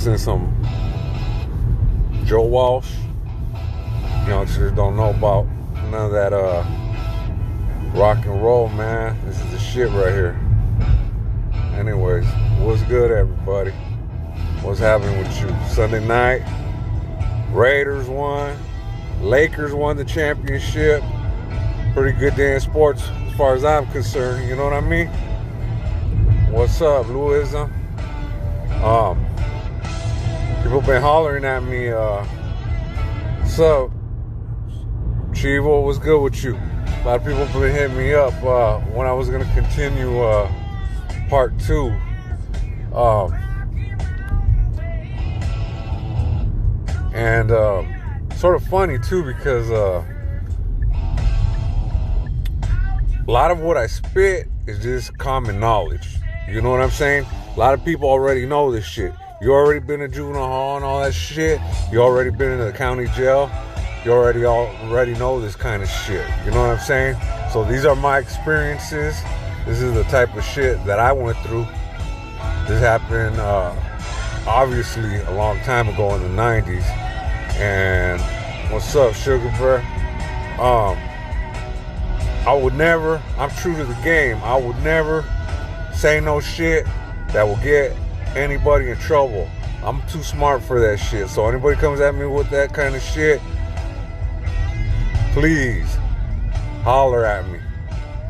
listening to some Joe Walsh. Youngsters don't know about none of that rock and roll, man. This is the shit right here. Anyways, what's good, everybody? What's happening with you? Sunday night, Raiders won. Lakers won the championship. Pretty good day in sports as far as I'm concerned. You know what I mean? What's up, Louism? People been hollering at me. What's up, Chivo? What's good with you? A lot of people been hitting me up when I was gonna continue part 2. And sort of funny too, because a lot of what I spit is just common knowledge. You know what I'm saying? A lot of people already know this shit. You already been to juvenile hall and all that shit. You already been in the county jail. You already know this kind of shit. You know what I'm saying? So these are my experiences. This is the type of shit that I went through. This happened obviously a long time ago in the 90s. And what's up, Sugar Bear? I would never, I'm true to the game. I would never say no shit that will get anybody in trouble. I'm too smart for that shit. So anybody comes at me with that kind of shit, please holler at me.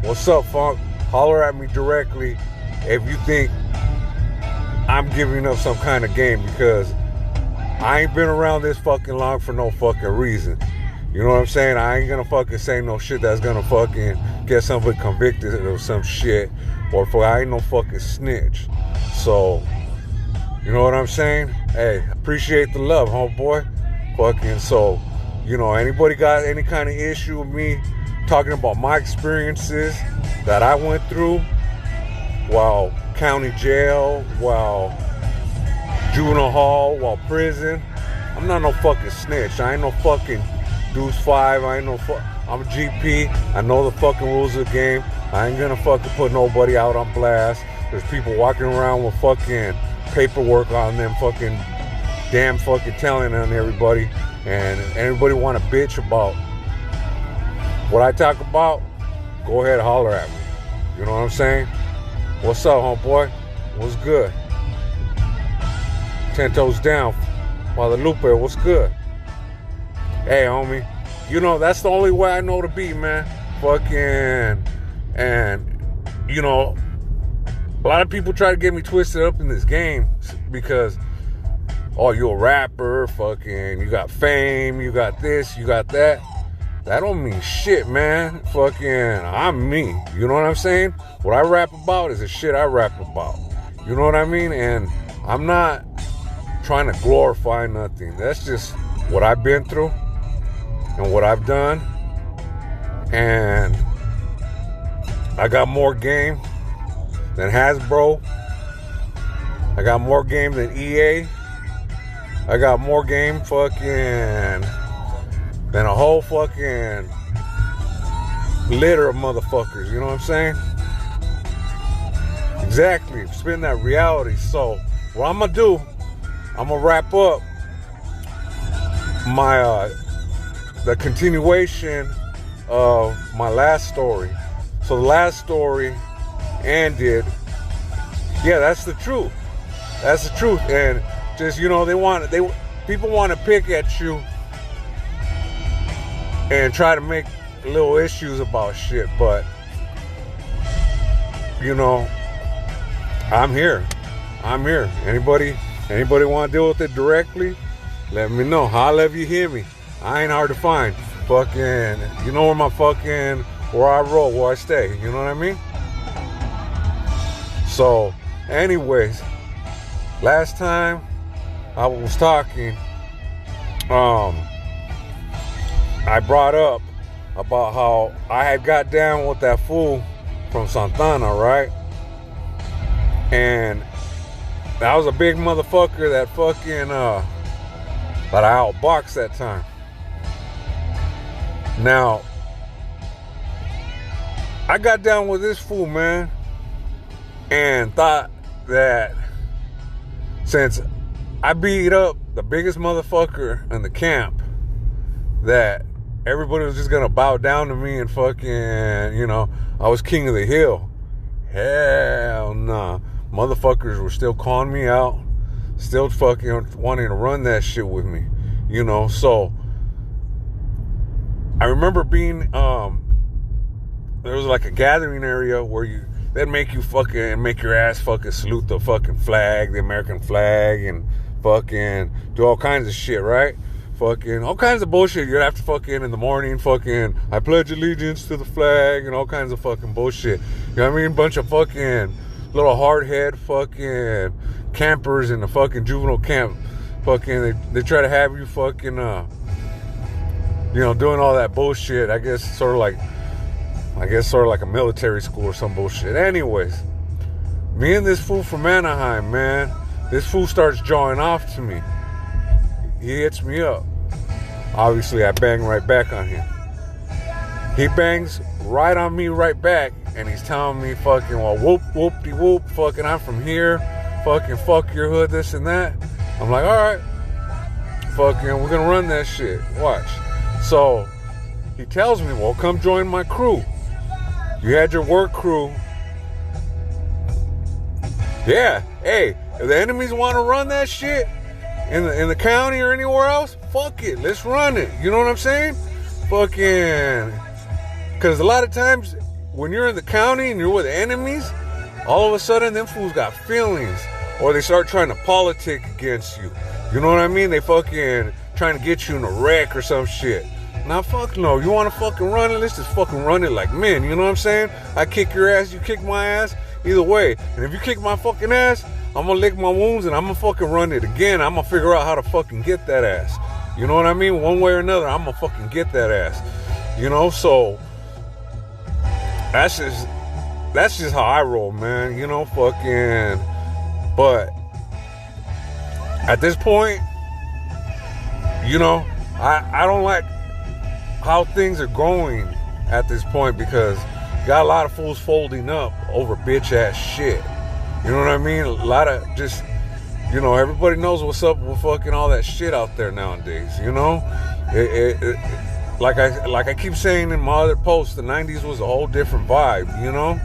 What's up, Funk? Holler at me directly if you think I'm giving up some kind of game, because I ain't been around this fucking long for no fucking reason. You know what I'm saying? I ain't gonna fucking say no shit that's gonna fucking get somebody convicted of some shit, or I ain't no fucking snitch. So, you know what I'm saying? Hey, appreciate the love, homeboy. Fucking, so, you know, anybody got any kind of issue with me talking about my experiences that I went through while county jail, while juvenile hall, while prison, I'm not no fucking snitch. I ain't no fucking Deuce 5. I ain't no I'm a GP. I know the fucking rules of the game. I ain't gonna fucking put nobody out on blast. There's people walking around with fucking paperwork on them, fucking damn fucking telling on everybody, and everybody want to bitch about what I talk about. Go ahead and holler at me. You know what I'm saying? What's up, homeboy? What's good? 10 toes down. Guadalupe, what's good? Hey, homie. You know, that's the only way I know to be, man. Fucking, and, you know, a lot of people try to get me twisted up in this game because, oh, you're a rapper, fucking, you got fame, you got this, you got that. That don't mean shit, man. Fucking, I'm me. You know what I'm saying? What I rap about is the shit I rap about. You know what I mean? And I'm not trying to glorify nothing. That's just what I've been through and what I've done. And I got more game than Hasbro. I got more game than EA. I got more game fucking than a whole fucking litter of motherfuckers. You know what I'm saying? Exactly. Spitting that reality. So what I'm gonna do, I'm gonna wrap up my the continuation of my last story. So the last story ended. Yeah, that's the truth. That's the truth. And just, you know, people want to pick at you and try to make little issues about shit, but you know, I'm here. Anybody want to deal with it directly? Let me know. Holla if you hear me. I ain't hard to find. Fucking, you know where I roll, where I stay. You know what I mean? So, anyways, last time I was talking, I brought up about how I had got down with that fool from Santana, right? And that was a big motherfucker that fucking that I outboxed that time. Now, I got down with this fool, man, and thought that since I beat up the biggest motherfucker in the camp that everybody was just gonna bow down to me and fucking, you know, I was king of the hill. Hell nah. Motherfuckers were still calling me out, still fucking wanting to run that shit with me, you know. So I remember being, there was like a gathering area where they'd make you fucking, make your ass fucking salute the fucking flag, the American flag, and fucking do all kinds of shit, right? Fucking all kinds of bullshit. You'd have to fucking in the morning, fucking, I pledge allegiance to the flag, and all kinds of fucking bullshit. You know what I mean? Bunch of fucking little hardhead fucking campers in the fucking juvenile camp. Fucking, they try to have you fucking, you know, doing all that bullshit. I guess sort of like a military school or some bullshit. Anyways, me and this fool from Anaheim, man, this fool starts jawing off to me. He hits me up. Obviously, I bang right back on him. He bangs right on me right back, and he's telling me fucking, well, whoop-de-whoop, fucking, I'm from here, fucking, fuck your hood, this and that. I'm like, all right, fucking, we're gonna run that shit. Watch. So he tells me, well, come join my crew. You had your work crew. Yeah, hey, if the enemies want to run that shit in the county or anywhere else, fuck it, let's run it. You know what I'm saying? Fucking, because a lot of times when you're in the county and you're with enemies, all of a sudden them fools got feelings, or they start trying to politic against you. You know what I mean? They fucking trying to get you in a wreck or some shit. Now, fuck no. You want to fucking run it? Let's just fucking run it like men. You know what I'm saying? I kick your ass, you kick my ass. Either way. And if you kick my fucking ass, I'm going to lick my wounds and I'm going to fucking run it again. I'm going to figure out how to fucking get that ass. You know what I mean? One way or another, I'm going to fucking get that ass. You know? So, that's just how I roll, man. You know? Fucking. But, at this point, you know, I don't like how things are going at this point, because got a lot of fools folding up over bitch ass shit. You know what I mean? A lot of just, you know, everybody knows what's up with fucking all that shit out there nowadays. You know, like I keep saying in my other posts, the 90s was a whole different vibe. You know,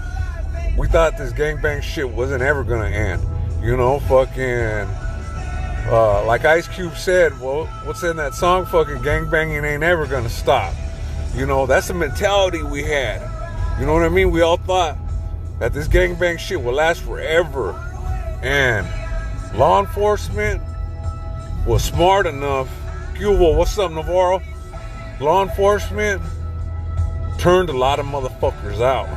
we thought this gangbang shit wasn't ever gonna end. You know, fucking. Like Ice Cube said, well, what's in that song? Fucking gangbanging ain't ever gonna stop. You know, that's the mentality we had. You know what I mean? We all thought that this gangbang shit will last forever. And law enforcement was smart enough. Cuba, what's up, Navarro? Law enforcement turned a lot of motherfuckers out.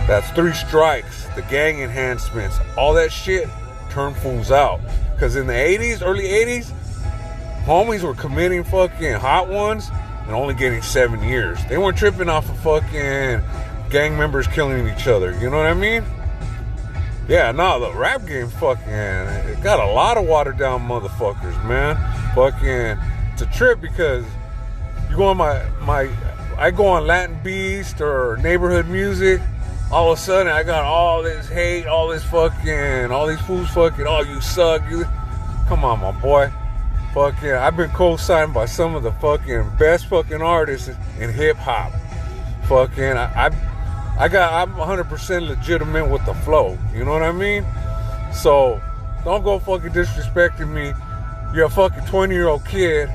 That's 3 strikes, the gang enhancements, all that shit turned fools out. Because in the 80s, early 80s, homies were committing fucking hot ones and only getting 7 years. They weren't tripping off of fucking gang members killing each other. You know what I mean? Yeah, no, the rap game fucking, it got a lot of watered down motherfuckers, man. Fucking, it's a trip because you go on I go on Latin Beast or neighborhood music. All of a sudden, I got all this hate, all this fucking, all these fools fucking, oh, you suck. You, come on, my boy. Fucking, I've been co-signed by some of the fucking best fucking artists in hip-hop. Fucking, I'm 100% legitimate with the flow. You know what I mean? So, don't go fucking disrespecting me. You're a fucking 20-year-old kid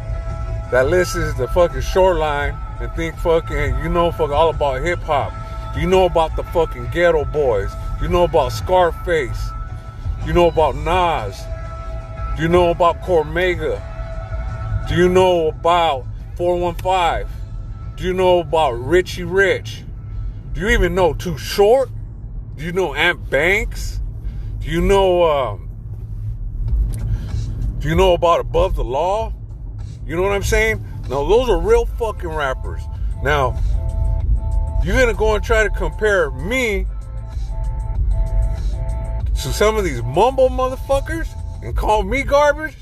that listens to fucking Shoreline and think fucking, you know, fucking all about hip-hop. Do you know about the fucking Ghetto Boys? Do you know about Scarface? Do you know about Nas? Do you know about Cormega? Do you know about 415? Do you know about Richie Rich? Do you even know Too Short? Do you know Ant Banks? Do you know about Above the Law? You know what I'm saying? No, those are real fucking rappers. Now, you're gonna go and try to compare me to some of these mumble motherfuckers and call me garbage?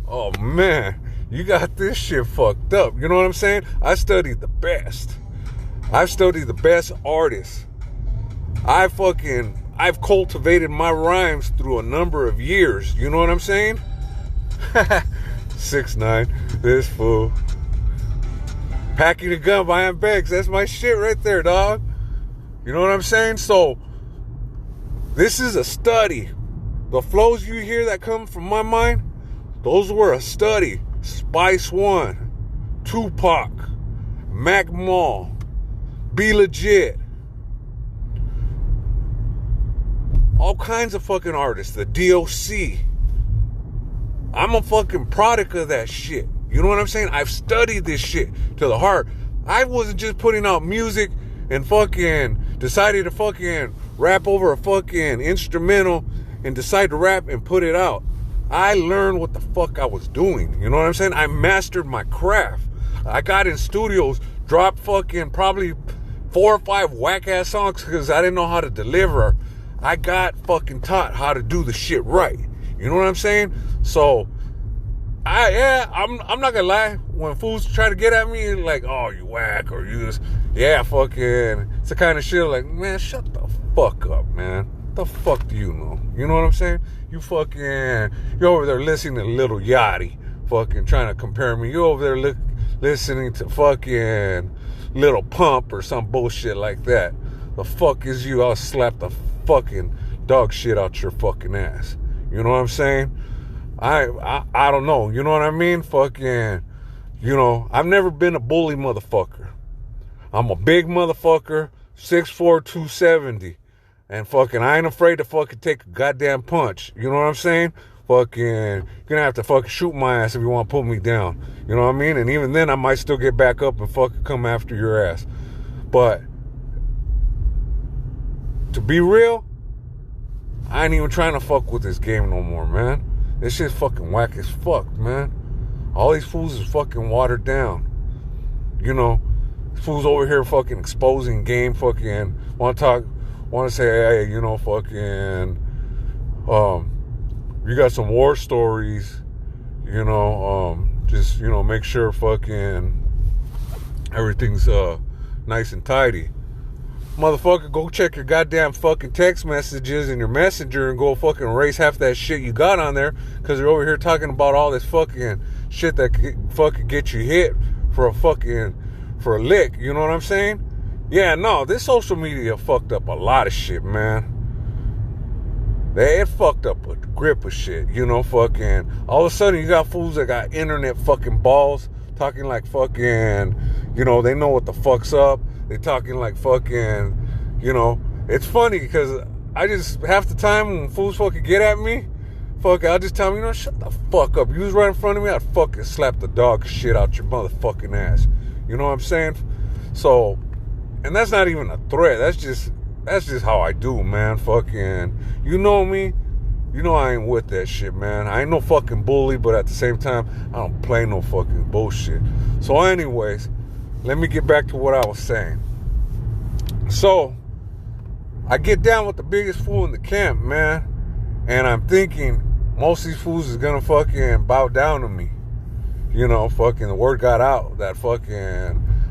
Oh man, you got this shit fucked up. You know what I'm saying? I studied the best. I've studied the best artists. I've cultivated my rhymes through a number of years. You know what I'm saying? 6'9", this fool. Packing a gun behind bags, that's my shit right there, dog. You know what I'm saying? So, this is a study. The flows you hear that come from my mind, those were a study. Spice One, Tupac, Mac Mall, Be Legit. All kinds of fucking artists. The DOC. I'm a fucking product of that shit. You know what I'm saying? I've studied this shit to the heart. I wasn't just putting out music and fucking decided to fucking rap over a fucking instrumental and decide to rap and put it out. I learned what the fuck I was doing. You know what I'm saying? I mastered my craft. I got in studios, dropped fucking probably 4 or 5 whack-ass songs because I didn't know how to deliver. I got fucking taught how to do the shit right. You know what I'm saying? So, I'm not gonna lie. When fools try to get at me, like, oh, you whack or you just, fucking, it's the kind of shit like, man, shut the fuck up, man. What the fuck do you know? You know what I'm saying? You're over there listening to Lil Yachty, fucking trying to compare me. You're over there listening to fucking Lil Pump or some bullshit like that. The fuck is you? I'll slap the fucking dog shit out your fucking ass. You know what I'm saying? I don't know. You know what I mean? Fucking, I've never been a bully motherfucker. I'm a big motherfucker, 6'4", 270. And fucking, I ain't afraid to fucking take a goddamn punch. You know what I'm saying? Fucking, you're gonna have to fucking shoot my ass if you want to put me down. You know what I mean? And even then, I might still get back up and fucking come after your ass. But, to be real, I ain't even trying to fuck with this game no more, man. This shit's fucking whack as fuck, man. All these fools is fucking watered down. Fools over here fucking exposing game, fucking want to say, hey, fucking, you got some war stories, just, make sure fucking everything's nice and tidy. Motherfucker, go check your goddamn fucking text messages in your messenger and go fucking erase half that shit you got on there because you're over here talking about all this fucking shit that could fucking get you hit for a lick. You know what I'm saying? Yeah, no, this social media fucked up a lot of shit, man. It fucked up a grip of shit, fucking. All of a sudden, you got fools that got internet fucking balls talking like fucking, they know what the fuck's up. They talking like fucking, it's funny because I just, half the time when fools fucking get at me, I'll just tell them, shut the fuck up. You was right in front of me, I'd fucking slap the dog shit out your motherfucking ass. You know what I'm saying? So, and that's not even a threat. That's just how I do, man. Fucking, you know me. I ain't with that shit, man. I ain't no fucking bully, but at the same time, I don't play no fucking bullshit. So anyways, let me get back to what I was saying. So, I get down with the biggest fool in the camp, man. And I'm thinking, most of these fools is gonna fucking bow down to me. Fucking the word got out that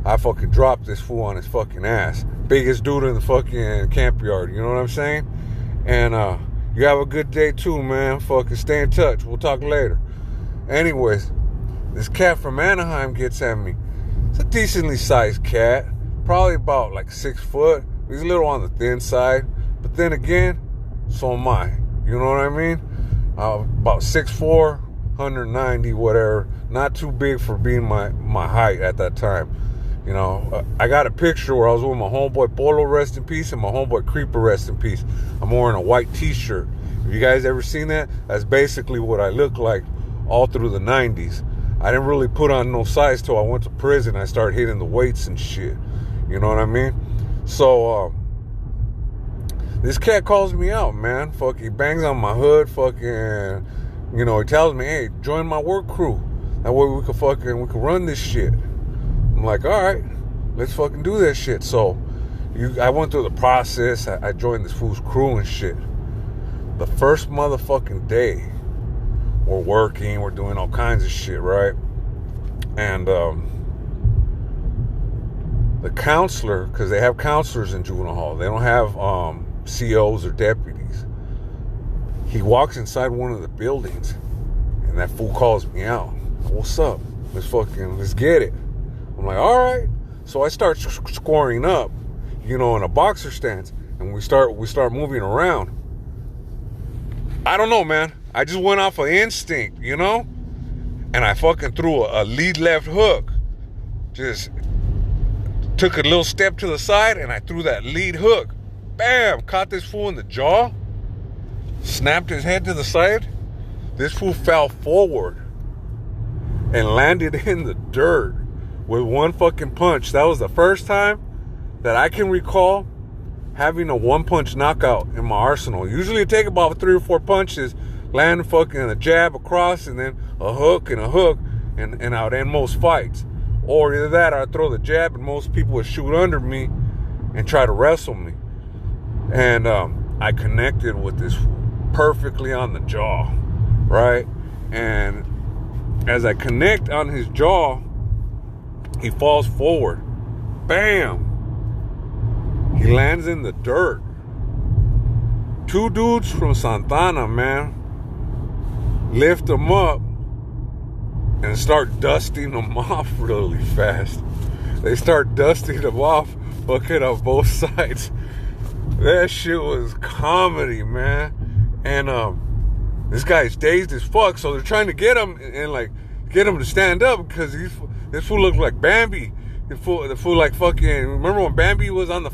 I fucking dropped this fool on his fucking ass. Biggest dude in the fucking camp yard, you know what I'm saying? And, you have a good day too, man. Fucking stay in touch. We'll talk later. Anyways, this cat from Anaheim gets at me. It's a decently sized cat. Probably about like 6 foot. He's a little on the thin side. But then again, so am I. You know what I mean? About 6'4", 190, whatever. Not too big for being my height at that time. I got a picture where I was with my homeboy Polo, rest in peace, and my homeboy Creeper, rest in peace. I'm wearing a white t-shirt. Have you guys ever seen that? That's basically what I look like all through the 90s. I didn't really put on no size till I went to prison. I started hitting the weights and shit. You know what I mean? So, this cat calls me out, man. He bangs on my hood. Fucking, he tells me, hey, join my work crew. That way we could run this shit. I'm like, all right, let's fucking do that shit. So, I went through the process. I joined this fool's crew and shit. The first motherfucking day, we're working, we're doing all kinds of shit, right? And the counselor, because they have counselors in juvenile hall, they don't have COs or deputies. He walks inside one of the buildings, and And that fool calls me out. What's up? Let's get it. I'm like, all right. So I start scoring up, in a boxer stance, and we start moving around. I don't know, man. I just went off of instinct, and I fucking threw a lead left hook. Just took a little step to the side, and I threw that lead hook. Bam! Caught this fool in the jaw. Snapped his head to the side. This fool fell forward and landed in the dirt with one fucking punch. That was the first time that I can recall having a one-punch knockout in my arsenal. Usually it take about 3 or 4 punches, land fucking a jab across, and then a hook, and I would end most fights. Or either that, or I'd throw the jab, and most people would shoot under me and try to wrestle me. And I connected with this perfectly on the jaw, right? And as I connect on his jaw, he falls forward. Bam! He lands in the dirt. 2 dudes from Santana, man, lift him up and start dusting him off really fast. They start dusting him off fucking on both sides. That shit was comedy, man. And this guy's dazed as fuck, so they're trying to get him and get him to stand up, because this fool looked like Bambi. The fool like fucking, remember when Bambi was on the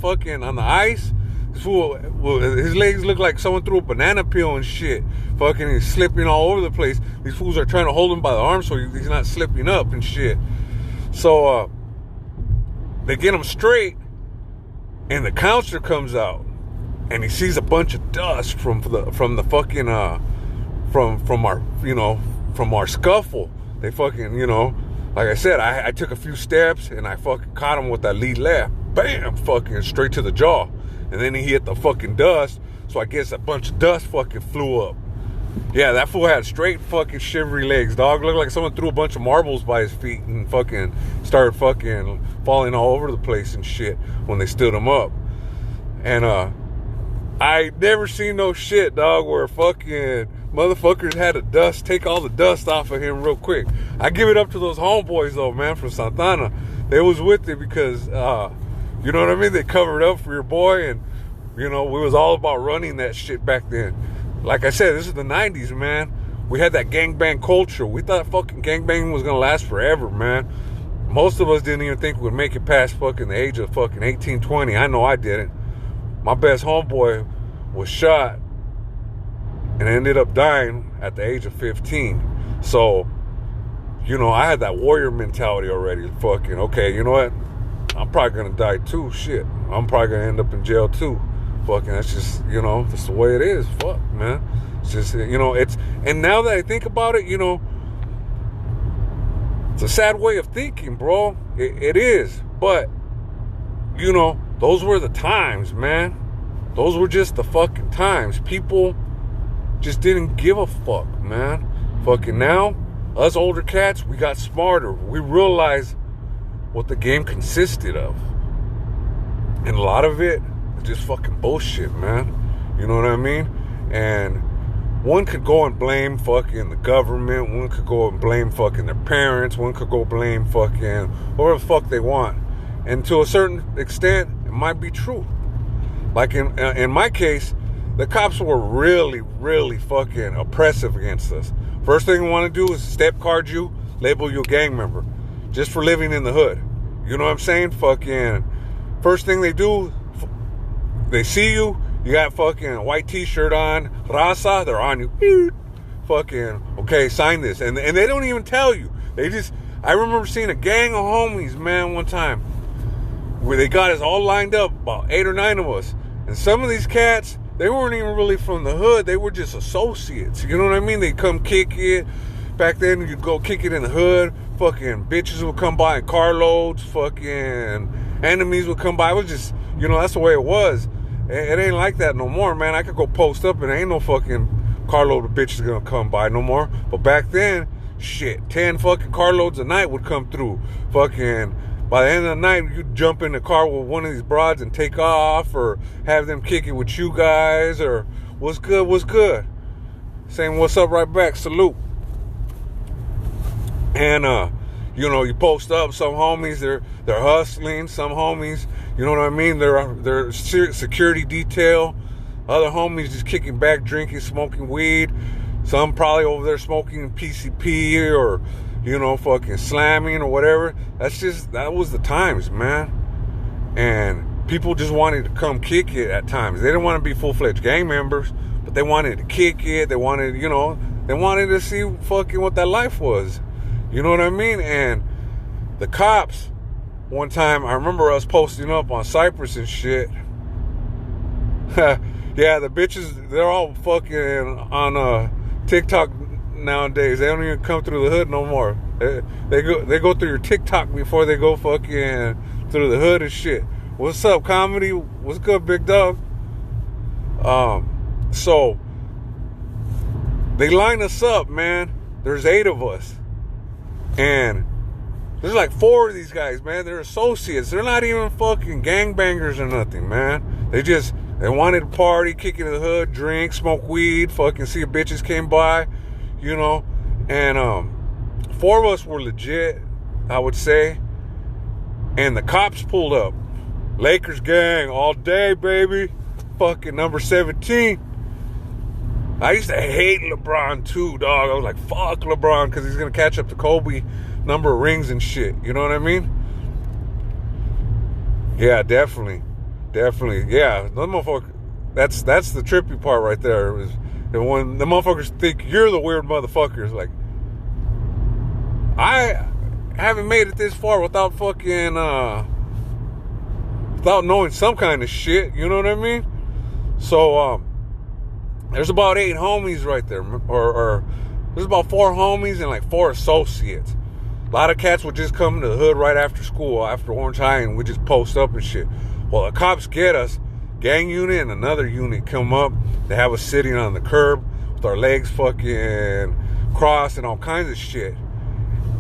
ice? This fool, his legs look like someone threw a banana peel and shit. Fucking, he's slipping all over the place. These fools are trying to hold him by the arm so he's not slipping up and shit. So they get him straight, and the counselor comes out, and he sees a bunch of dust from our scuffle. They fucking, like I said, I took a few steps, and I fucking caught him with that lead left. Bam! Fucking straight to the jaw. And then he hit the fucking dust, so I guess a bunch of dust fucking flew up. Yeah, that fool had straight fucking shivery legs, dog. Looked like someone threw a bunch of marbles by his feet and fucking started fucking falling all over the place and shit when they stood him up. And I never seen no shit, dog, where fucking motherfuckers had to take all the dust off of him real quick. I give it up to those homeboys, though, man, from Santana. They was with it because, you know what I mean? They covered up for your boy, and, we was all about running that shit back then. Like I said, this is the 90s, man. We had that gangbang culture. We thought fucking gangbang was going to last forever, man. Most of us didn't even think we'd make it past fucking the age of fucking 18, 20. I know I didn't. My best homeboy was shot and ended up dying at the age of 15. So, I had that warrior mentality already. Fucking, okay, you know what? I'm probably going to die too. Shit. I'm probably going to end up in jail too. Fucking, that's just, that's the way it is. Fuck, man. It's just, and now that I think about it, it's a sad way of thinking, bro. It is. But, those were the times, man. Those were just the fucking times. People just didn't give a fuck, man. Fucking now, us older cats, we got smarter. We realized what the game consisted of. And a lot of it is just fucking bullshit, man. You know what I mean? And one could go and blame fucking the government. One could go and blame fucking their parents. One could go blame fucking whatever the fuck they want. And to a certain extent, it might be true. Like in my case, the cops were really, really fucking oppressive against us. First thing we want to do is step card you, label you a gang member, just for living in the hood. You know what I'm saying? Fucking first thing they do, they see you, you got fucking a white t-shirt on, raza, they're on you. Fucking, okay, sign this. And they don't even tell you. I remember seeing a gang of homies, man, one time, where they got us all lined up, about 8 or 9 of us. And some of these cats, they weren't even really from the hood. They were just associates. You know what I mean? They'd come kick it. Back then, you'd go kick it in the hood. Fucking bitches would come by in carloads. Fucking enemies would come by. It was just, that's the way it was. It ain't like that no more, man. I could go post up and ain't no fucking carload of bitches gonna come by no more. But back then, shit, 10 fucking carloads a night would come through. Fucking, by the end of the night, you'd jump in the car with one of these broads and take off, or have them kick it with you guys, or what's good, saying what's up right back, salute. And you post up. Some homies they're hustling. Some homies, you know what I mean, they're security detail. Other homies just kicking back, drinking, smoking weed. Some probably over there smoking PCP or fucking slamming or whatever. That was the times, man. And people just wanted to come kick it at times. They didn't want to be full-fledged gang members, but they wanted to kick it. They wanted, they wanted to see fucking what that life was. You know what I mean? And the cops, one time, I remember us posting up on Cypress and shit. Yeah, the bitches, they're all fucking on TikTok nowadays. They don't even come through the hood no more. They go through your TikTok before they go fucking through the hood and shit. What's up, comedy? What's good, big dog? So they line us up, man. There's 8 of us. And there's like 4 of these guys, man. They're associates. They're not even fucking gangbangers or nothing, man. They wanted to party, kick in the hood, drink, smoke weed, fucking see if bitches came by, And 4 of us were legit, I would say. And the cops pulled up. Lakers gang all day, baby. Fucking number 17. I used to hate LeBron too, dog. I was like, fuck LeBron, because he's going to catch up to Kobe number of rings and shit. You know what I mean? Yeah, definitely. Yeah, the motherfucker, that's the trippy part right there. Is when the motherfuckers think you're the weird motherfuckers. Like, I haven't made it this far without fucking, without knowing some kind of shit. You know what I mean? So, there's about 8 homies right there, or there's about 4 homies and like 4 associates. A lot of cats would just come to the hood right after school, after Orange High, and we just post up and shit. Well, the cops get us. Gang unit and another unit come up. They have us sitting on the curb with our legs fucking crossed and all kinds of shit.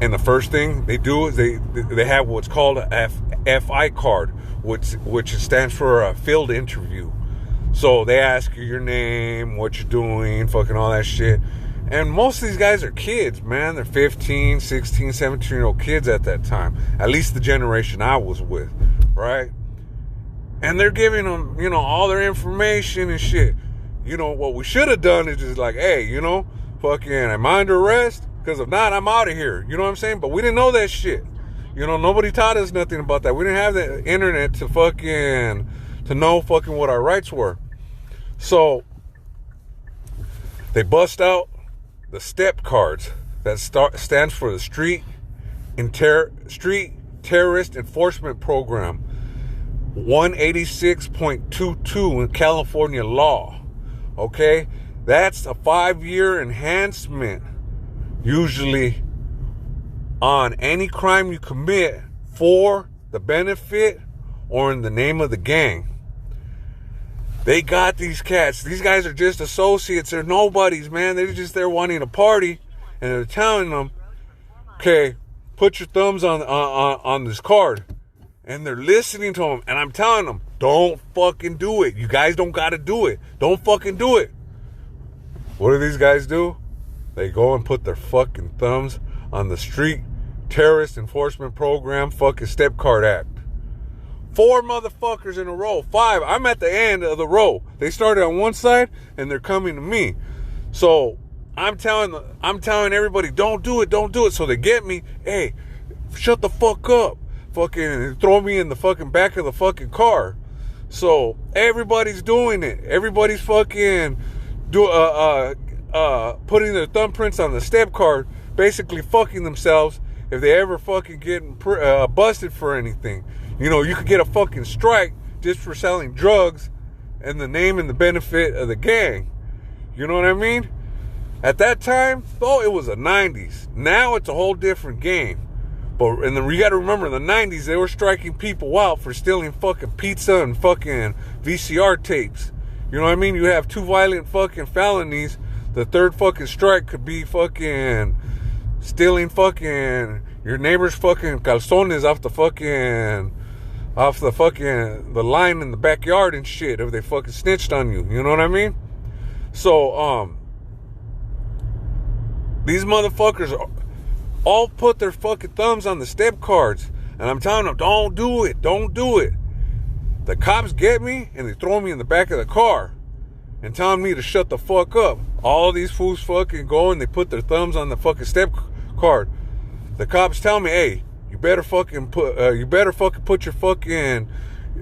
And the first thing they do is they have what's called a FI card, which stands for a field interview. So they ask you your name, what you're doing, fucking all that shit. And most of these guys are kids, man. They're 15, 16, 17-year-old kids at that time. At least the generation I was with, right? And they're giving them, all their information and shit. What we should have done is just like, hey, fucking, am I under arrest? Because if not, I'm out of here. You know what I'm saying? But we didn't know that shit. Nobody taught us nothing about that. We didn't have the internet to know fucking what our rights were. So they bust out the STEP cards that stands for the Street Terrorist Enforcement Program, 186.22 in California law. Okay, that's a 5-year enhancement, usually on any crime you commit for the benefit or in the name of the gang. They got these cats. These guys are just associates. They're nobodies, man. They're just there wanting to party. And they're telling them, okay, put your thumbs on this card. And they're listening to them. And I'm telling them, don't fucking do it. You guys don't got to do it. Don't fucking do it. What do these guys do? They go and put their fucking thumbs on the Street Terrorist Enforcement Program fucking Step Card Act. 4 motherfuckers in a row. 5. I'm at the end of the row. They started on one side and they're coming to me. So I'm telling everybody, don't do it. So they get me. Hey, shut the fuck up. Fucking throw me in the fucking back of the fucking car. So everybody's doing it. Everybody's fucking putting their thumbprints on the step card, basically fucking themselves if they ever fucking get busted for anything. You could get a fucking strike just for selling drugs and the name and the benefit of the gang. You know what I mean? At that time, though, it was the 90s. Now it's a whole different game. And then you got to remember, in the 90s, they were striking people out for stealing fucking pizza and fucking VCR tapes. You know what I mean? You have 2 violent fucking felonies. The third fucking strike could be fucking stealing fucking your neighbor's fucking calzones off the line in the backyard and shit if they fucking snitched on you. You know what I mean? So, these motherfuckers all put their fucking thumbs on the step cards. And I'm telling them, don't do it. Don't do it. The cops get me and they throw me in the back of the car and telling me to shut the fuck up. All these fools fucking go and they put their thumbs on the fucking step card. The cops tell me, hey, you better put your fucking,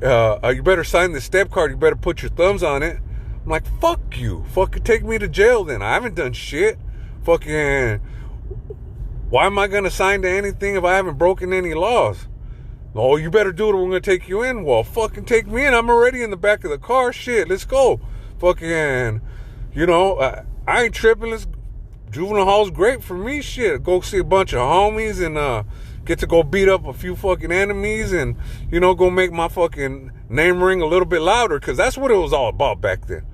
you better sign the step card. You better put your thumbs on it. I'm like, fuck you. Fucking take me to jail then. I haven't done shit. Fucking, why am I going to sign to anything if I haven't broken any laws? Oh, you better do it or we're going to take you in. Well, fucking take me in. I'm already in the back of the car. Shit, let's go. Fucking, I ain't tripping. Juvenile hall's great for me. Shit, go see a bunch of homies and get to go beat up a few fucking enemies and, go make my fucking name ring a little bit louder, because that's what it was all about back then.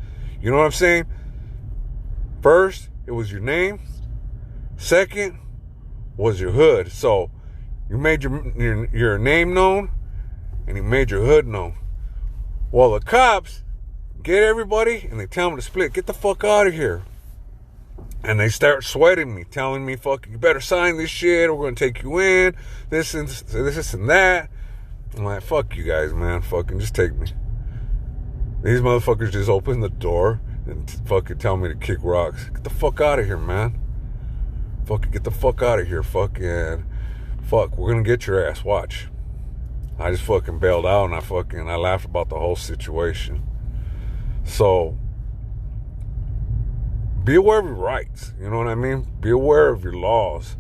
You know what I'm saying? First, it was your name. Second was your hood. So you made your name known and you made your hood known. Well, the cops get everybody and they tell them to split. Get the fuck out of here. And they start sweating me, telling me, fuck, you better sign this shit, or we're going to take you in, this and that. I'm like, fuck you guys, man. Fucking just take me. These motherfuckers just open the door and fucking tell me to kick rocks. Get the fuck out of here, man. Fucking get the fuck out of here. Fucking, fuck, we're going to get your ass. Watch. I just fucking bailed out and I laughed about the whole situation. So, be aware of your rights, you know what I mean? Be aware of your laws,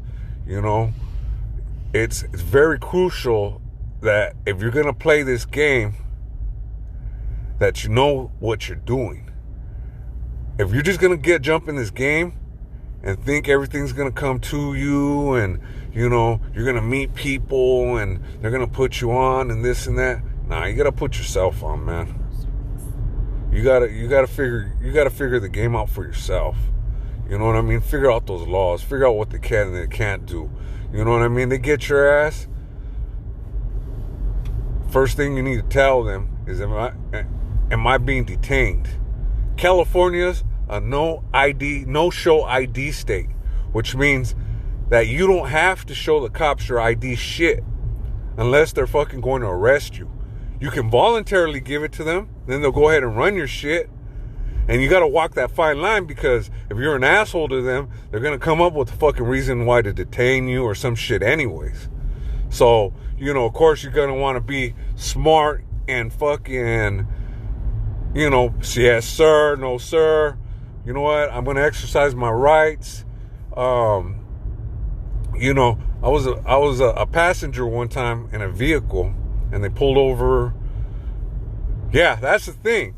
It's very crucial that if you're going to play this game, that you know what you're doing. If you're just going to jump in this game and think everything's going to come to you and, you're going to meet people and they're going to put you on and this and that. Nah, you got to put yourself on, man. You gotta figure the game out for yourself. You know what I mean? Figure out those laws. Figure out what they can and they can't do. You know what I mean? They get your ass. First thing you need to tell them is, am I being detained? California's a no show ID state, which means that you don't have to show the cops your ID shit unless they're fucking going to arrest you. You can voluntarily give it to them, then they'll go ahead and run your shit. And you got to walk that fine line, because if you're an asshole to them, they're going to come up with a fucking reason why to detain you or some shit anyways. So, of course you're going to want to be smart and fucking, yes sir, no sir. You know what? I'm going to exercise my rights. I was a passenger one time in a vehicle. And they pulled over. Yeah, that's the thing.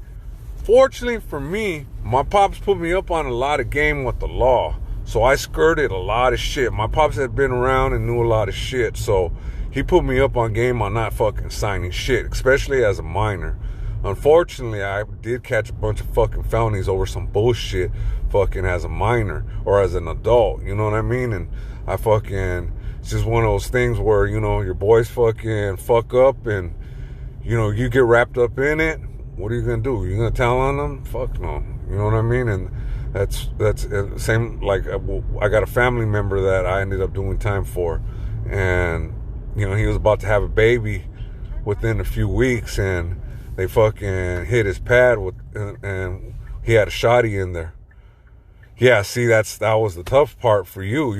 Fortunately for me, my pops put me up on a lot of game with the law. So I skirted a lot of shit. My pops had been around and knew a lot of shit. So he put me up on game on not fucking signing shit, especially as a minor. Unfortunately, I did catch a bunch of fucking felonies over some bullshit fucking as a minor or as an adult. You know what I mean? And I fucking... It's just one of those things where, your boys fucking fuck up and, you get wrapped up in it. What are you going to do? You going to tell on them? Fuck no. You know what I mean? And that's same, like, I got a family member that I ended up doing time for. And, he was about to have a baby within a few weeks. And they fucking hit his pad and he had a shotty in there. Yeah, see, that was the tough part for you,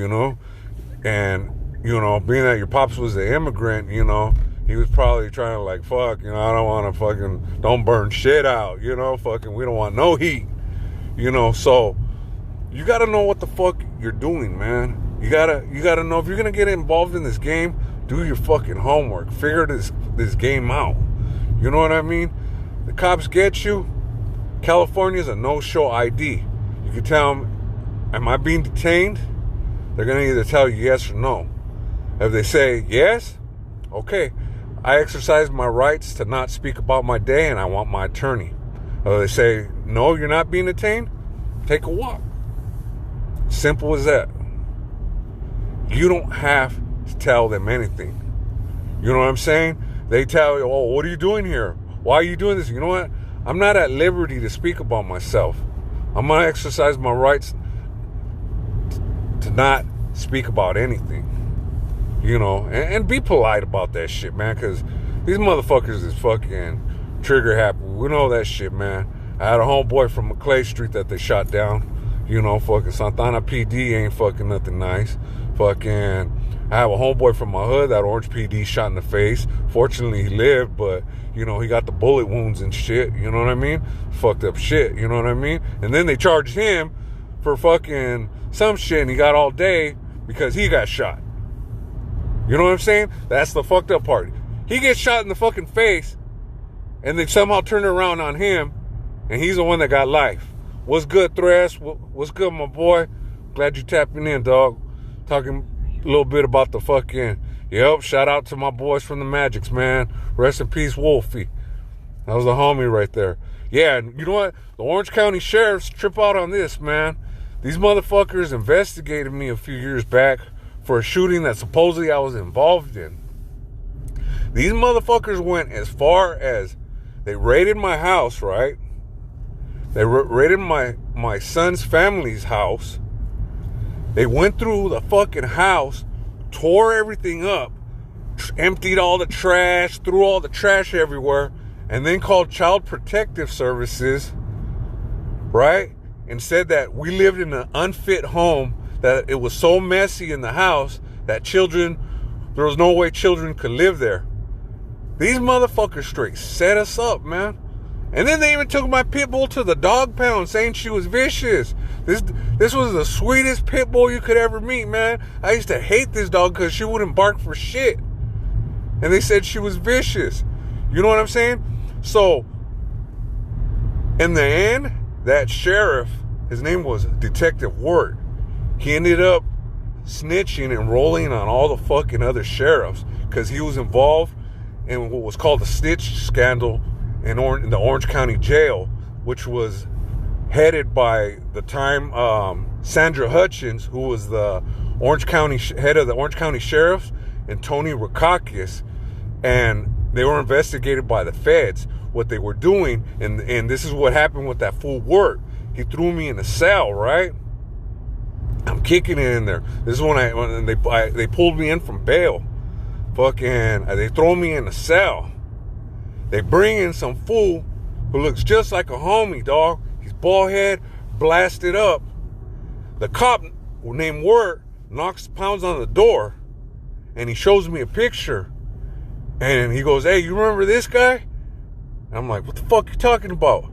And... being that your pops was an immigrant, he was probably trying to like, fuck, I don't want to fucking, don't burn shit out, fucking, we don't want no heat, so you got to know what the fuck you're doing, man. You got to know if you're going to get involved in this game, do your fucking homework, figure this game out. You know what I mean? The cops get you. California's a no-show ID. You can tell them, am I being detained? They're going to either tell you yes or no. If they say yes, okay, I exercise my rights to not speak about my day and I want my attorney. If they say, no, you're not being detained, take a walk. Simple as that. You don't have to tell them anything. You know what I'm saying? They tell you, oh, what are you doing here? Why are you doing this? You know what? I'm not at liberty to speak about myself. I'm going to exercise my rights to not speak about anything. You know, and be polite about that shit, man, because these motherfuckers is fucking trigger happy. We know that shit, man. I had a homeboy from McClay Street that they shot down. You know, fucking Santana PD ain't fucking nothing nice. Fucking, I have a homeboy from my hood that Orange PD shot in the face. Fortunately, he lived, but, you know, he got the bullet wounds and shit. You know what I mean? Fucked up shit. You know what I mean? And then they charged him for fucking some shit, and he got all day because he got shot. You know what I'm saying? That's the fucked up part. He gets shot in the fucking face, and they somehow turn it around on him, and he's the one that got life. What's good, Thresh? What's good, my boy? Glad you tapping in, dog. Talking a little bit about the fucking... Yep, shout out to my boys from the Magics, man. Rest in peace, Wolfie. That was the homie right there. Yeah, and you know what? The Orange County Sheriffs trip out on this, man. These motherfuckers investigated me a few years back for a shooting that supposedly I was involved in. These motherfuckers went as far as they raided my house, right? They raided my son's family's house. They went through the fucking house, tore everything up, emptied all the trash, threw all the trash everywhere, and then called Child Protective Services, right? And said that we lived in an unfit home, that it was so messy in the house that there was no way children could live there. These motherfuckers straight set us up, man. And then they even took my pit bull to the dog pound, saying she was vicious. This was the sweetest pit bull you could ever meet, man. I used to hate this dog because she wouldn't bark for shit. And they said she was vicious. You know what I'm saying? So, in the end, that sheriff, his name was Detective Wirt. He ended up snitching and rolling on all the fucking other sheriffs because he was involved in what was called the snitch scandal in the Orange County Jail, which was headed by the time Sandra Hutchins, who was the Orange County head of the Orange County Sheriffs, and Tony Rakakis, and they were investigated by the feds. What they were doing, and this is what happened with that fool Wirt. He threw me in a cell, right? I'm kicking it in there. This is when they pulled me in from bail. Fucking, they throw me in a cell. They bring in some fool who looks just like a homie, dog. He's bald head, blasted up. The cop named Wirt pounds on the door, and he shows me a picture. And he goes, "Hey, you remember this guy?" And I'm like, "What the fuck you talking about?"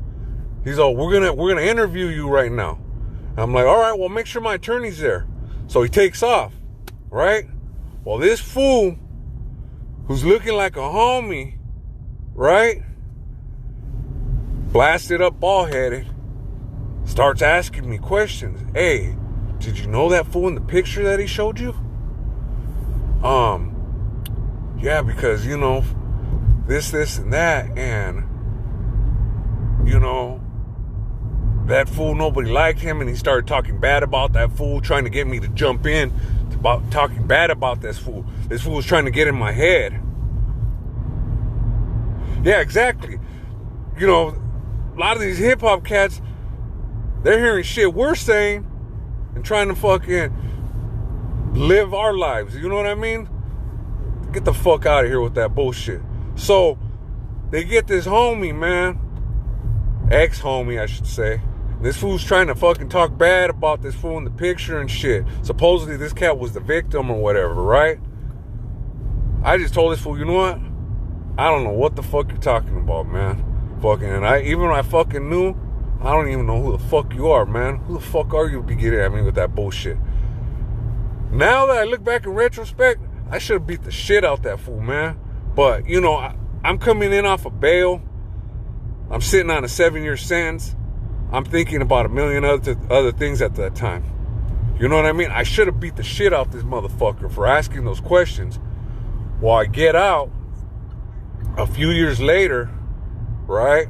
He's all, we're gonna interview you right now." I'm like, "All right, well, make sure my attorney's there." So he takes off, right? Well, this fool, who's looking like a homie, right? Blasted up, bald-headed, starts asking me questions. "Hey, did you know that fool in the picture that he showed you?" Yeah, because, you know, this, and that, and, you know, that fool, nobody liked him, and he started talking bad about that fool, trying to get me to jump in, about talking bad about this fool. This fool was trying to get in my head. Yeah, exactly. You know, a lot of these hip-hop cats, they're hearing shit we're saying and trying to fucking live our lives. You know what I mean? Get the fuck out of here with that bullshit. So, they get this homie, man. Ex-homie, I should say. This fool's trying to fucking talk bad about this fool in the picture and shit. Supposedly this cat was the victim or whatever, right? I just told this fool, you know what? I don't know what the fuck you're talking about, man. Fucking, and even when I fucking knew, I don't even know who the fuck you are, man. Who the fuck are you to be getting at me with that bullshit? Now that I look back in retrospect, I should have beat the shit out that fool, man. But, you know, I'm coming in off of bail. I'm sitting on a 7-year sentence. I'm thinking about a million other things at that time. You know what I mean? I should have beat the shit out this motherfucker for asking those questions. Well, I get out a few years later, right?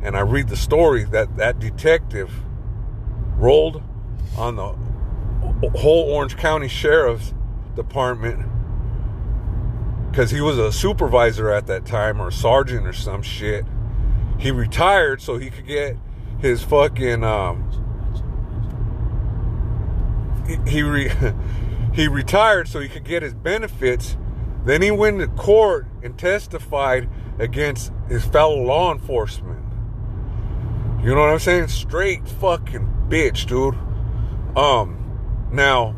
And I read the story that detective rolled on the whole Orange County Sheriff's Department because he was a supervisor at that time, or a sergeant or some shit. He retired so he could get his fucking he retired so he could get his benefits. Then he went to court and testified against his fellow law enforcement. You know what I'm saying? Straight fucking bitch, dude. Now,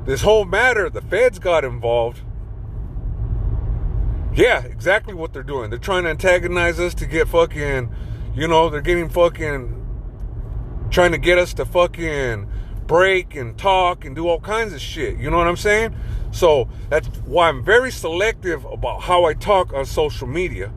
this whole matter, the feds got involved. Yeah, exactly what they're doing. They're trying to antagonize us to get fucking, they're getting fucking, trying to get us to fucking break and talk and do all kinds of shit. You know what I'm saying? So that's why I'm very selective about how I talk on social media.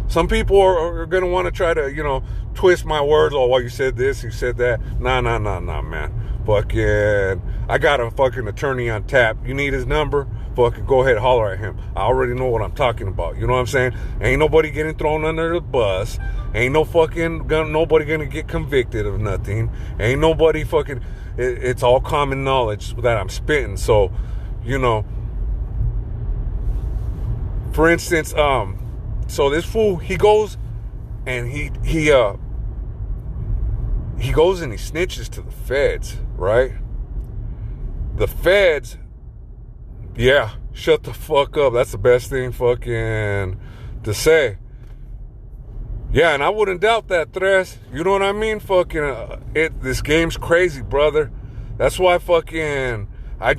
Some people are going to want to try to, twist my words. Oh, well, you said this, you said that. Nah, man. Fucking, I got a fucking attorney on tap. You need his number? Fucking go ahead, holler at him. I already know what I'm talking about. You know what I'm saying? Ain't nobody getting thrown under the bus. Ain't nobody gonna get convicted of nothing. Ain't nobody fucking, it's all common knowledge that I'm spitting. So, for instance, so this fool, he goes and he goes and he snitches to the feds, right? The feds, yeah, shut the fuck up. That's the best thing fucking to say. Yeah, and I wouldn't doubt that, Tres. You know what I mean? Fucking, this game's crazy, brother. That's why fucking, I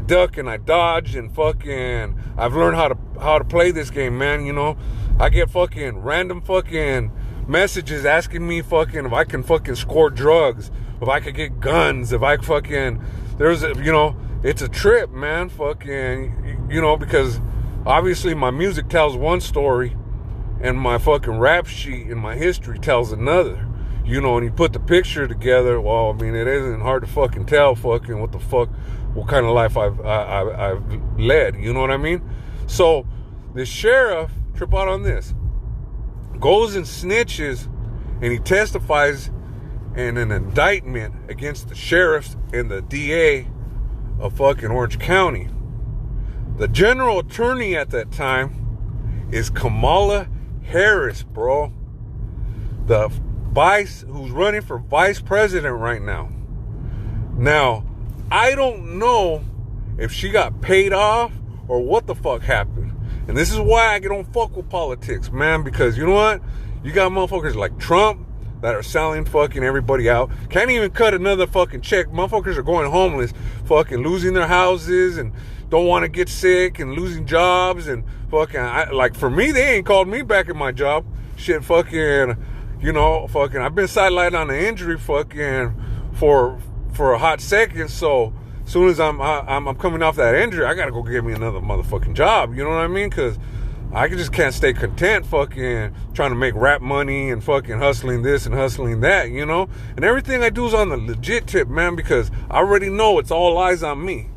duck and I dodge and fucking, I've learned how to play this game, man. I get fucking random fucking messages asking me fucking if I can fucking score drugs, if I could get guns, if I fucking, it's a trip, man. Fucking, because obviously my music tells one story and my fucking rap sheet and my history tells another. And you put the picture together, well, I mean, it isn't hard to fucking tell fucking what kind of life I've led. You know what I mean? So the sheriff, trip out on this, goes and snitches and he testifies in an indictment against the sheriffs and the DA of fucking Orange County. The general attorney at that time is Kamala Harris, bro. Who's running for vice president right now. Now, I don't know if she got paid off or what the fuck happened. And this is why I don't fuck with politics, man, because you know what? You got motherfuckers like Trump that are selling fucking everybody out. Can't even cut another fucking check. Motherfuckers are going homeless, fucking losing their houses and don't want to get sick and losing jobs and fucking, like for me, they ain't called me back at my job. Shit, fucking, fucking, I've been sidelined on the injury fucking for a hot second. So as soon as I'm coming off that injury, I gotta go get me another motherfucking job. You know what I mean? Because I just can't stay content fucking trying to make rap money and fucking hustling this and hustling that, And everything I do is on the legit tip, man, because I already know it's all eyes on me.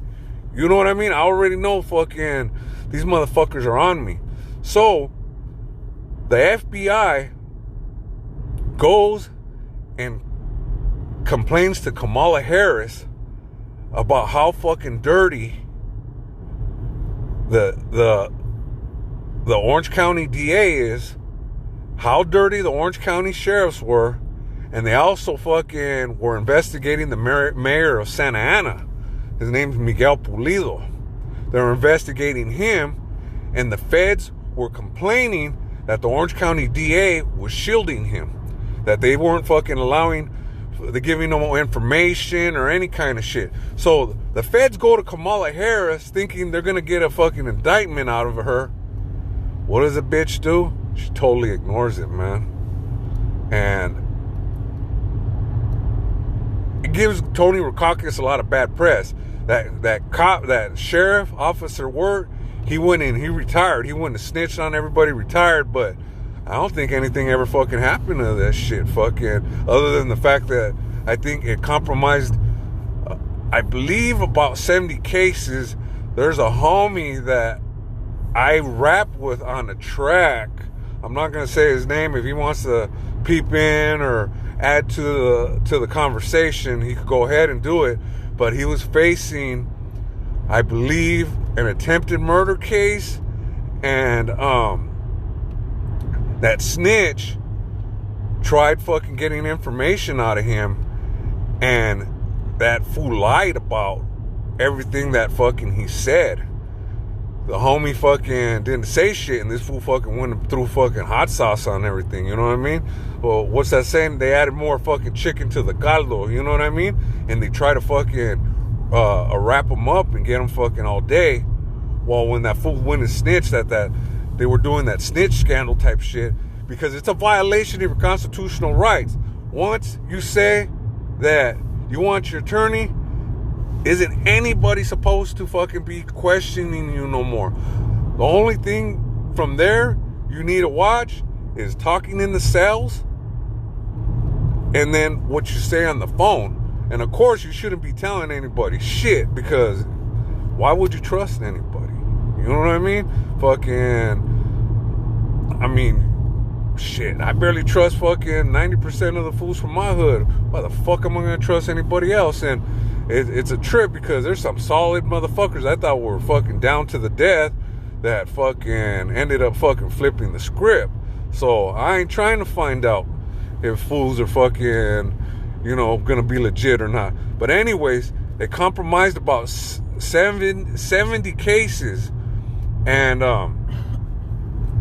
You know what I mean? I already know fucking these motherfuckers are on me. So the FBI goes and complains to Kamala Harris about how fucking dirty the Orange County DA is, how dirty the Orange County sheriffs were, and they also fucking were investigating the mayor of Santa Ana. His name's Miguel Pulido. They were investigating him, and the feds were complaining that the Orange County DA was shielding him, that they weren't fucking they're giving no information or any kind of shit. So the feds go to Kamala Harris thinking they're gonna get a fucking indictment out of her. What does a bitch do? She totally ignores it, man. And it gives Tony Rackauckus a lot of bad press. That sheriff officer Wirt, he went in, he retired. He went and snitched on everybody, retired, but I don't think anything ever fucking happened to that shit fucking, other than the fact that I think it compromised, I believe about 70 cases. There's a homie that I rap with on the track. I'm not going to say his name. If he wants to peep in or add to the conversation, he could go ahead and do it. But he was facing, I believe, an attempted murder case, and that snitch tried fucking getting information out of him, and that fool lied about everything that fucking he said. The homie fucking didn't say shit, and this fool fucking went through fucking hot sauce on everything, you know what I mean? Well, what's that saying? They added more fucking chicken to the caldo, you know what I mean? And they try to fucking wrap him up and get him fucking all day. Well, when that fool went and snitched that they were doing that snitch scandal type shit, because it's a violation of your constitutional rights. Once you say that you want your attorney, isn't anybody supposed to fucking be questioning you no more? The only thing from there you need to watch is talking in the cells and then what you say on the phone. And of course, you shouldn't be telling anybody shit, because why would you trust anybody? You know what I mean? Shit, I barely trust fucking 90% of the fools from my hood. Why the fuck am I gonna trust anybody else? And it's a trip, because there's some solid motherfuckers I thought were fucking down to the death that fucking ended up fucking flipping the script. So I ain't trying to find out if fools are fucking, gonna be legit or not. But anyways, they compromised about 70 cases, and a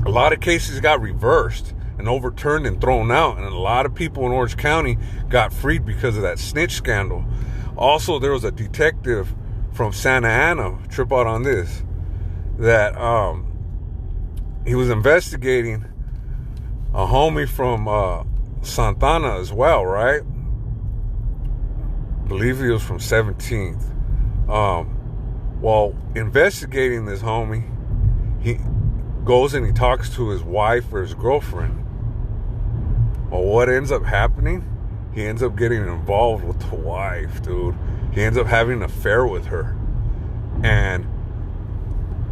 lot of cases got reversed and overturned and thrown out, and a lot of people in Orange County got freed because of that snitch scandal. Also, there was a detective from Santa Ana, trip out on this, that he was investigating a homie from Santana as well, right? I believe he was from 17th. While investigating this homie, he goes and he talks to his wife or his girlfriend. Well, what ends up happening? He ends up getting involved with the wife, dude. He ends up having an affair with her. And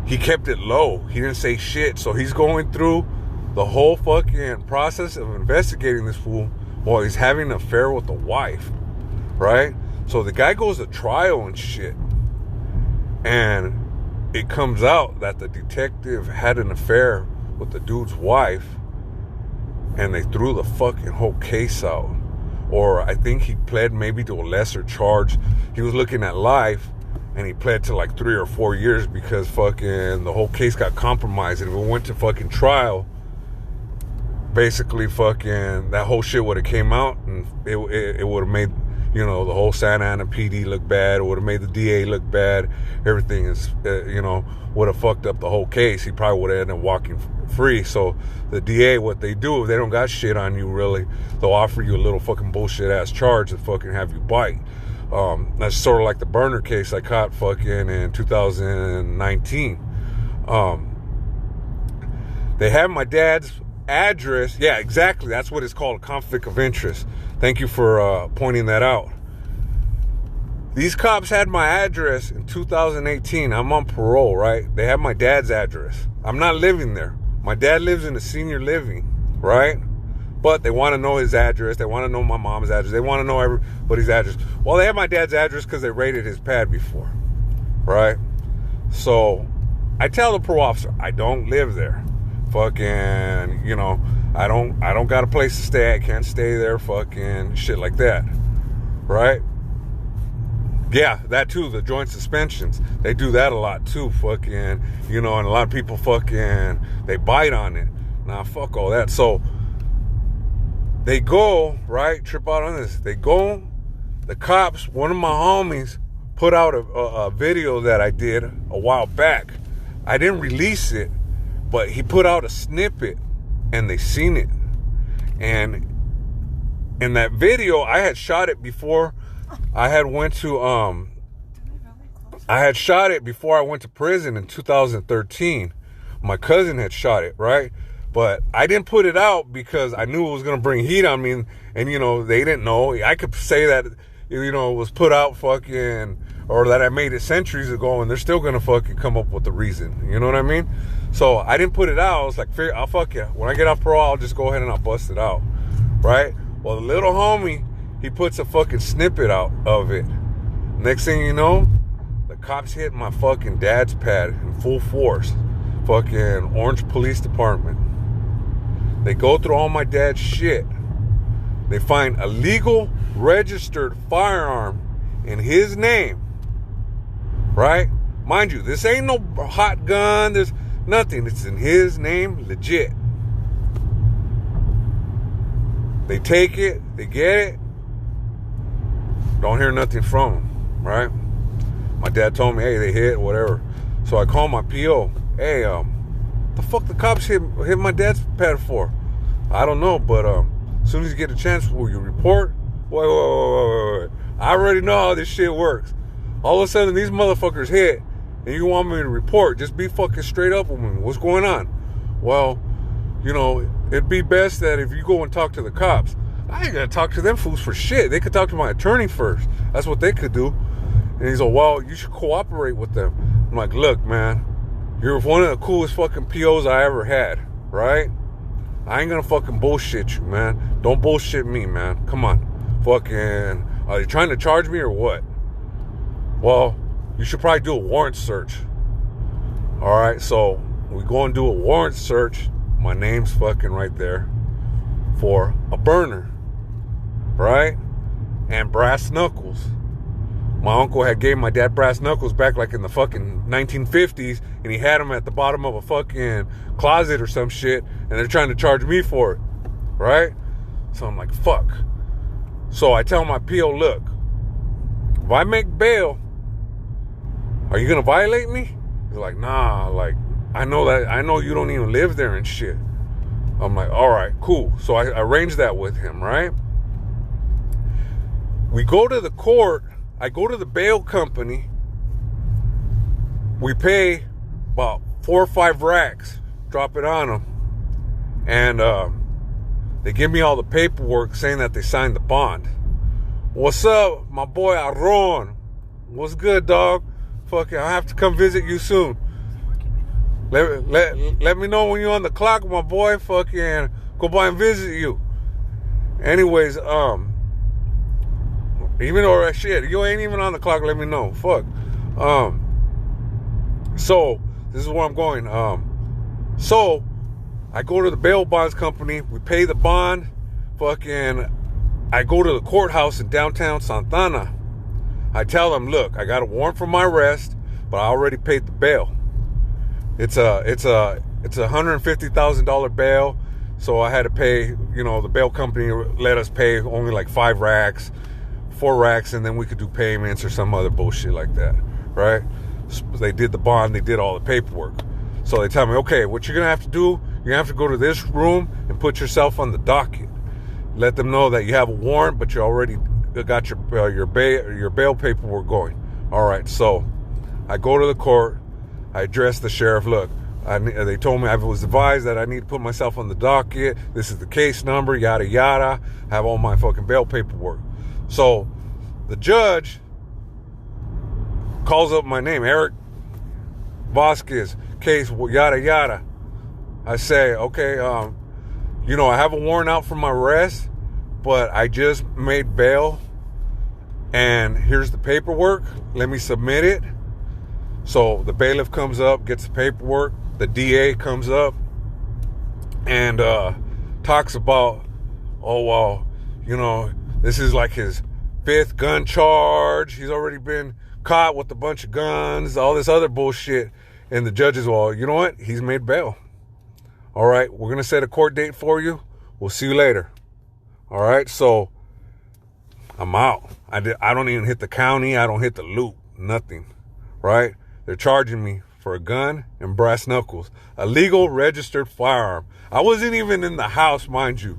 he kept it low. He didn't say shit. So he's going through the whole fucking process of investigating this fool while he's having an affair with the wife, right? So the guy goes to trial and shit. And it comes out that the detective had an affair with the dude's wife, and they threw the fucking whole case out. Or I think he pled maybe to a lesser charge. He was looking at life, and he pled to like 3 or 4 years because fucking the whole case got compromised. And if it went to fucking trial, basically fucking that whole shit would have came out, and it would have made, the whole Santa Ana PD look bad. It would have made the DA look bad. Everything is, would have fucked up the whole case. He probably would have ended up walking free. So the DA, what they do, if they don't got shit on you really, they'll offer you a little fucking bullshit ass charge to fucking have you bite. That's sort of like the burner case I caught fucking in 2019. They have my dad's address. Yeah, exactly. That's what it's called, a conflict of interest. Thank you for pointing that out. These cops had my address in 2018. I'm on parole, right? They have my dad's address. I'm not living there. My dad lives in a senior living, right? But they want to know his address. They want to know my mom's address. They want to know everybody's address. Well, they have my dad's address because they raided his pad before, right? So I tell the parole officer, I don't live there. Fucking, I don't got a place to stay. I can't stay there. Fucking shit like that, right? Yeah, that too. The joint suspensions, they do that a lot too. Fucking, and a lot of people fucking, they bite on it. Nah, fuck all that. So they go, right? Trip out on this. They go. The cops. One of my homies put out a video that I did a while back. I didn't release it, but he put out a snippet, and they seen it. And in that video, I had shot it before I had went to prison in 2013. My cousin had shot it, right? But I didn't put it out because I knew it was gonna bring heat on me, and they didn't know. I could say that it was put out fucking, or that I made it centuries ago, and they're still gonna fucking come up with the reason. You know what I mean? So I didn't put it out. I was like, I'll fuck you. When I get off parole, I'll just go ahead and I'll bust it out, right? Well, the little homie, he puts a fucking snippet out of it. Next thing you know, the cops hit my fucking dad's pad in full force. Fucking Orange Police Department. They go through all my dad's shit. They find a legal registered firearm in his name right? Mind you, this ain't no hot gun. There's nothing. It's in his name, legit. They take it, they get it. Don't hear nothing from him, right? My dad told me, hey, they hit, whatever. So I call my PO. Hey, the fuck the cops hit my dad's pad for? I don't know, but as soon as you get a chance, will you report? Wait. I already know how this shit works. All of a sudden, these motherfuckers hit, and you want me to report. Just be fucking straight up with me. What's going on? Well, you know, it'd be best that if you go and talk to the cops. I ain't gonna talk to them fools for shit. They could talk to my attorney first. That's what they could do. And he's like, well, you should cooperate with them. I'm like, look, man, you're one of the coolest fucking POs I ever had, right? I ain't gonna fucking bullshit you, man. Don't bullshit me, man. Come on. Fucking, are you trying to charge me or what? Well, you should probably do a warrant search. All right, so we go and do a warrant search. My name's fucking right there for a burner, right? And brass knuckles. My uncle had gave my dad brass knuckles back like in the fucking 1950s, and he had them at the bottom of a fucking closet or some shit, and they're trying to charge me for it, right? So I'm like, fuck. So I tell my PO, look, if I make bail, are you gonna violate me? He's like, nah, like, I know you don't even live there and shit. I'm like, all right, cool. So I arranged that with him, right? We go to the court. I go to the bail company. We pay about 4 or 5 racks, drop it on them. And they give me all the paperwork saying that they signed the bond. What's up, my boy Aaron? What's good, dog? Fucking, I'll have to come visit you soon. Let me know when you're on the clock, my boy. Fucking go by and visit you. Anyways, even though shit, you ain't even on the clock, let me know. Fuck. So this is where I'm going. So I go to the bail bonds company. We pay the bond. Fucking, I go to the courthouse in downtown Santana. I tell them, look, I got a warrant for my arrest, but I already paid the bail. It's a $150,000 bail, so I had to pay. You know, the bail company let us pay only like 5 racks, 4 racks, and then we could do payments or some other bullshit like that, right? So they did the bond, they did all the paperwork. So they tell me, okay, what you're gonna have to do, you're gonna have to go to this room and put yourself on the docket. Let them know that you have a warrant, but you already got your bail paperwork going. All right, so I go to the court. I address the sheriff. Look, they told me I was advised that I need to put myself on the docket. This is the case number, yada yada. I have all my fucking bail paperwork. So the judge calls up my name, Eric Vasquez, case yada yada. I say, okay, you know, I have a warrant out for my arrest, but I just made bail, and here's the paperwork. Let me submit it. So the bailiff comes up, gets the paperwork. The DA comes up and talks about, oh, well, you know, this is like his 5th gun charge. He's already been caught with a bunch of guns, all this other bullshit. And the judge is, well, you know what? He's made bail. All right, we're going to set a court date for you. We'll see you later. All right, so I'm out. I don't even hit the county. I don't hit the loop. Nothing. Right? They're charging me for a gun and brass knuckles. A legal registered firearm. I wasn't even in the house, mind you.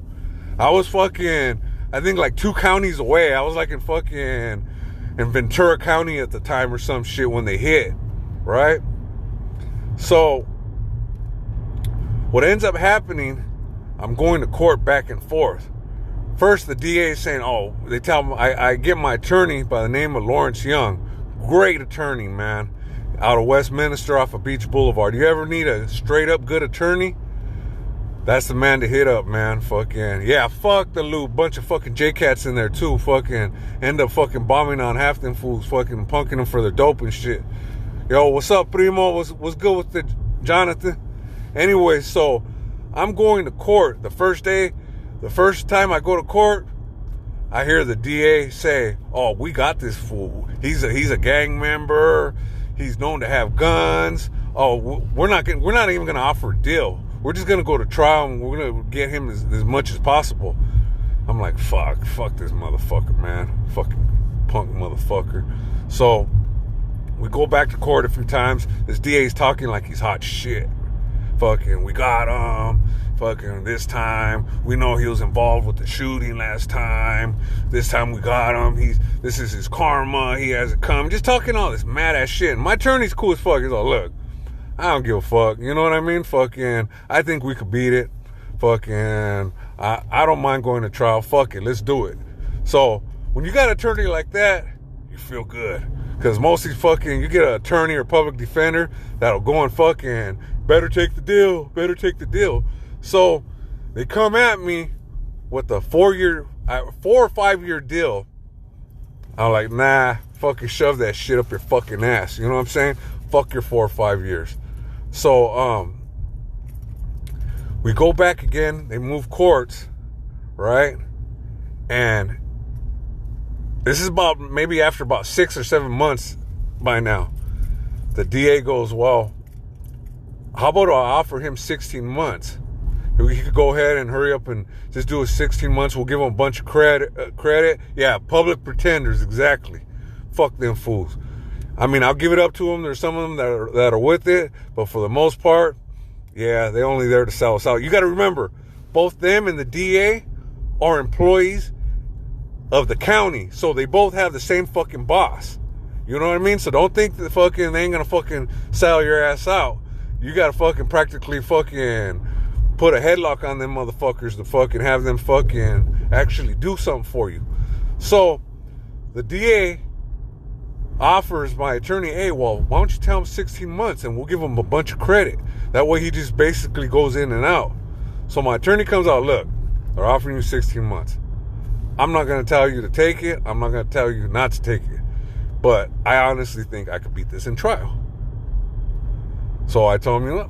I was fucking, I think like 2 counties away. I was like in Ventura County at the time or some shit when they hit. Right? So what ends up happening, I'm going to court back and forth. First, the DA is saying, oh, they tell me, I get my attorney by the name of Lawrence Young. Great attorney, man. Out of Westminster off of Beach Boulevard. You ever need a straight up good attorney? That's the man to hit up, man. Fucking, yeah, fuck the loop. Bunch of fucking J-Cats in there too. Fucking end up fucking bombing on half them fools. Fucking punking them for their dope and shit. Yo, what's up, Primo? What's good with the Jonathan? Anyway, so I'm going to court. The first time I go to court, I hear the DA say, oh, we got this fool. He's a gang member. He's known to have guns. Oh, we're not even gonna offer a deal. We're just gonna go to trial and we're gonna get him as much as possible. I'm like, fuck this motherfucker, man. Fucking punk motherfucker. So we go back to court a few times. This DA's talking like he's hot shit. Fucking, we got him. Fucking, this time we know he was involved with the shooting last time. This time we got him. This is his karma. He hasn't come. Just talking all this mad ass shit. And my attorney's cool as fuck. He's all, look, I don't give a fuck. You know what I mean? Fucking, I think we could beat it. Fucking, I don't mind going to trial. Fuck it, let's do it. So when you got an attorney like that, you feel good. Because most of these fucking, you get an attorney or public defender that'll go and fucking, better take the deal. So they come at me with a 4 or 5 year deal. I'm like, nah, fucking shove that shit up your fucking ass. You know what I'm saying? Fuck your 4 or 5 years. So, we go back again. They move courts, right? And this is about maybe after about 6 or 7 months by now. The DA goes, well, how about I offer him 16 months? He could go ahead and hurry up and just do his 16 months. We'll give him a bunch of credit. Yeah, public pretenders, exactly. Fuck them fools. I mean, I'll give it up to them. There's some of them that are with it. But for the most part, yeah, they're only there to sell us out. You got to remember, both them and the DA are employees of the county. So they both have the same fucking boss. You know what I mean? So don't think that fucking they ain't going to fucking sell your ass out. You got to fucking practically fucking put a headlock on them motherfuckers to fucking have them fucking actually do something for you. So the DA offers my attorney, hey, well, why don't you tell him 16 months and we'll give him a bunch of credit. That way he just basically goes in and out. So my attorney comes out, look, they're offering you 16 months. I'm not going to tell you to take it. I'm not going to tell you not to take it. But I honestly think I could beat this in trial. So I told him, you know what?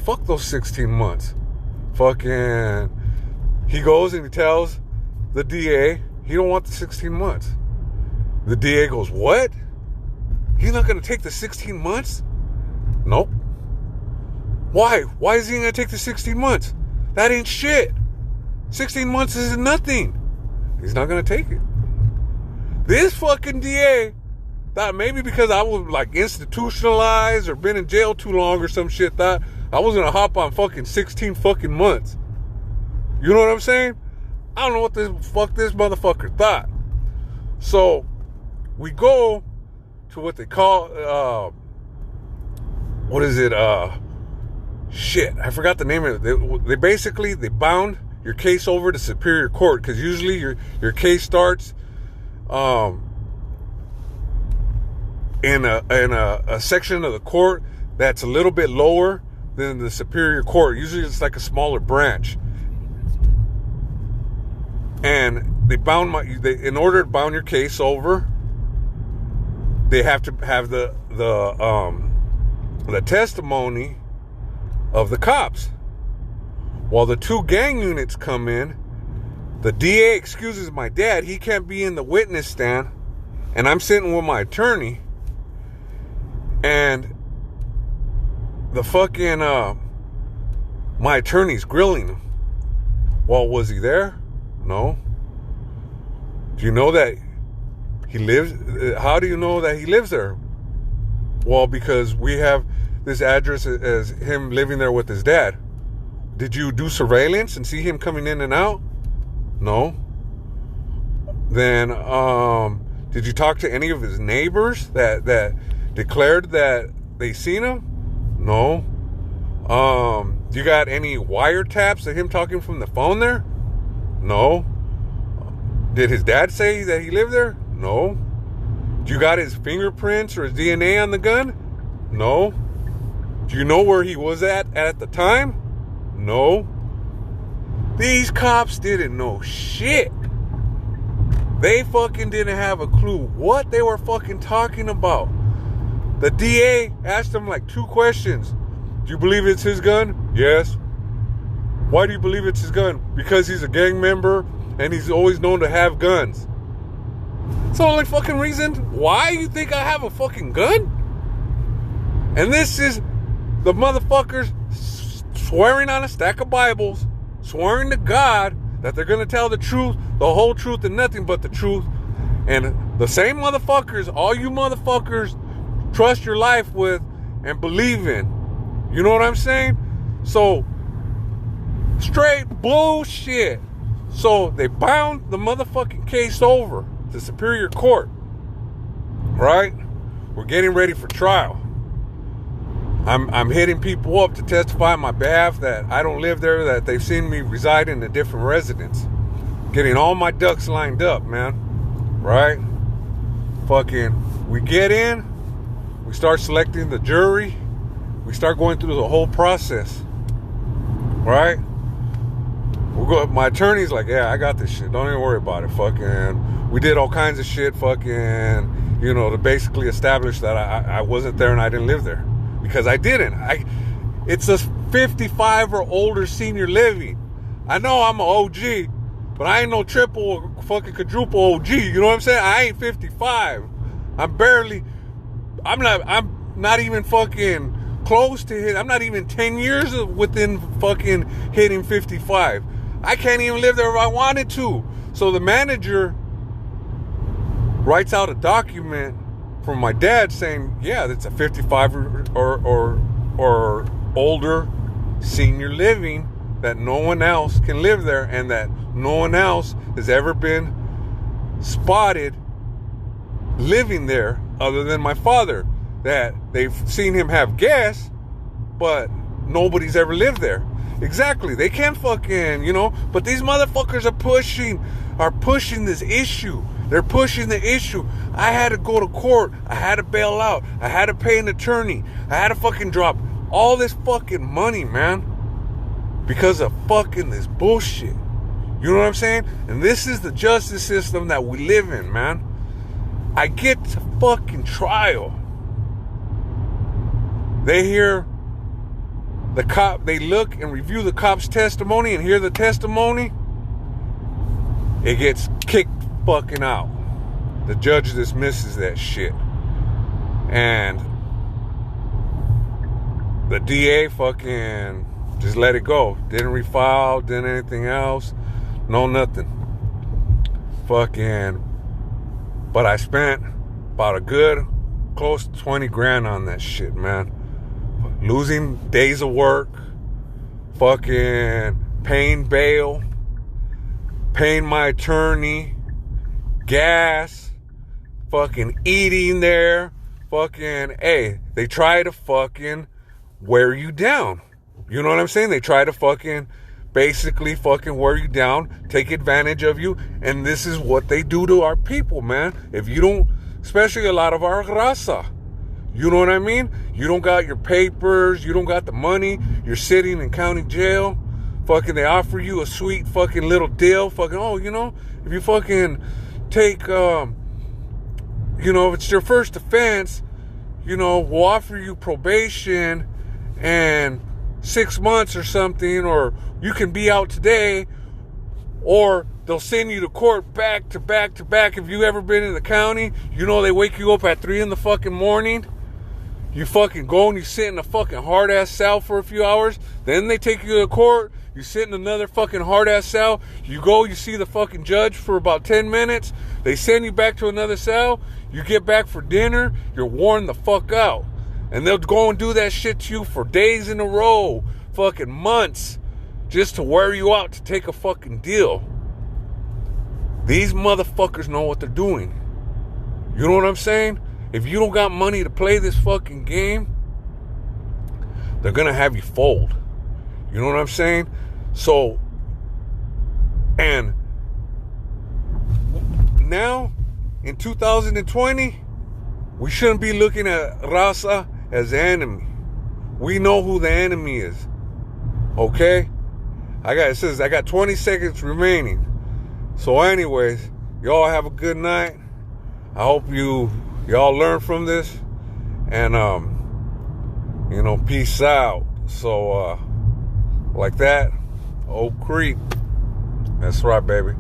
Fuck those 16 months. Fucking, he goes and he tells the DA he don't want the 16 months. The DA goes, what? He's not going to take the 16 months? Nope. Why? Why is he going to take the 16 months? That ain't shit. 16 months is nothing. He's not going to take it. This fucking DA thought maybe because I was like institutionalized or been in jail too long or some shit, thought I was going to hop on fucking 16 fucking months. You know what I'm saying? I don't know what this motherfucker thought. So we go to what they call, what is it? Shit, I forgot the name of it. They basically bound your case over to Superior Court, because usually your case starts in a section of the court that's a little bit lower than the Superior Court. Usually it's like a smaller branch. And they in order to bound your case over, they have to have the testimony of the cops. While the 2 gang units come in, the DA excuses my dad. He can't be in the witness stand. And I'm sitting with my attorney. And the fucking, my attorney's grilling him. Well, was he there? No. Do you know that he lives? How do you know that he lives there? Well, because we have this address as him living there with his dad. Did you do surveillance and see him coming in and out? No. Then, did you talk to any of his neighbors that declared that they seen him? No. You got any wiretaps of him talking from the phone there? No. Did his dad say that he lived there? No. You got his fingerprints or his DNA on the gun? No. Do you know where he was at the time? No. These cops didn't know shit. They fucking didn't have a clue what they were fucking talking about. The DA asked them like 2 questions. Do you believe it's his gun? Yes. Why do you believe it's his gun? Because he's a gang member and he's always known to have guns. It's the only fucking reason why you think I have a fucking gun? And this is the motherfuckers swearing on a stack of Bibles, swearing to God that they're going to tell the truth, the whole truth, and nothing but the truth. And the same motherfuckers, all you motherfuckers trust your life with and believe in. You know what I'm saying? So, straight bullshit. So, they bound the motherfucking case over to Superior Court. Right? We're getting ready for trial. I'm hitting people up to testify on my behalf that I don't live there, that they've seen me reside in a different residence. Getting all my ducks lined up, man. Right? Fucking, we get in, we start selecting the jury, we start going through the whole process. Right? My attorney's like, yeah, I got this shit. Don't even worry about it. Fucking, we did all kinds of shit, fucking, you know, to basically establish that I wasn't there and I didn't live there. Because I didn't. It's a 55 or older senior living. I know I'm an OG, but I ain't no triple or fucking quadruple OG. You know what I'm saying? I ain't 55. I'm not even fucking close to hit. I'm not even 10 years within fucking hitting 55. I can't even live there if I wanted to. So the manager writes out a document from my dad saying, yeah, that's a 55 or older senior living, that no one else can live there, and that no one else has ever been spotted living there other than my father. That they've seen him have guests, but nobody's ever lived there. Exactly. They can't fucking, you know, but these motherfuckers are pushing this issue. They're pushing the issue. I had to go to court. I had to bail out. I had to pay an attorney. I had to fucking drop all this fucking money, man, because of fucking this bullshit. You know what I'm saying? And this is the justice system that we live in, man. I get to fucking trial. They hear the cop, they look and review the cop's testimony and hear the testimony. It gets kicked fucking out. The judge dismisses that shit. And the DA fucking just let it go. Didn't refile, didn't anything else. No nothing. Fucking. But I spent about a good close to 20 grand on that shit, man. Losing days of work. Fucking paying bail. Paying my attorney. Gas. Fucking eating there. Fucking, hey, they try to fucking wear you down. You know what I'm saying? They try to fucking basically fucking wear you down, take advantage of you, and this is what they do to our people, man. If you don't, especially a lot of our raza, you know what I mean? You don't got your papers, you don't got the money, you're sitting in county jail, fucking they offer you a sweet fucking little deal, fucking, oh, you know, if you fucking take, you know, if it's your first offense, you know, we'll offer you probation and 6 months or something, or you can be out today, or they'll send you to court back to back to back. If you ever been in the county, you know they wake you up at 3 in the fucking morning. You fucking go and you sit in a fucking hard ass cell for a few hours. Then they take you to court. You sit in another fucking hard ass cell. You go, you see the fucking judge for about 10 minutes. They send you back to another cell. You get back for dinner. You're worn the fuck out. And they'll go and do that shit to you for days in a row, fucking months, just to wear you out to take a fucking deal. These motherfuckers know what they're doing. You know what I'm saying? If you don't got money to play this fucking game, they're gonna have you fold. You know what I'm saying? So, and now, in 2020, we shouldn't be looking at raza as the enemy. We know who the enemy is. Okay? It says I got 20 seconds remaining. So anyways, y'all have a good night. I hope y'all learn from this. And you know, peace out. So like that, Oak Creek. That's right, baby.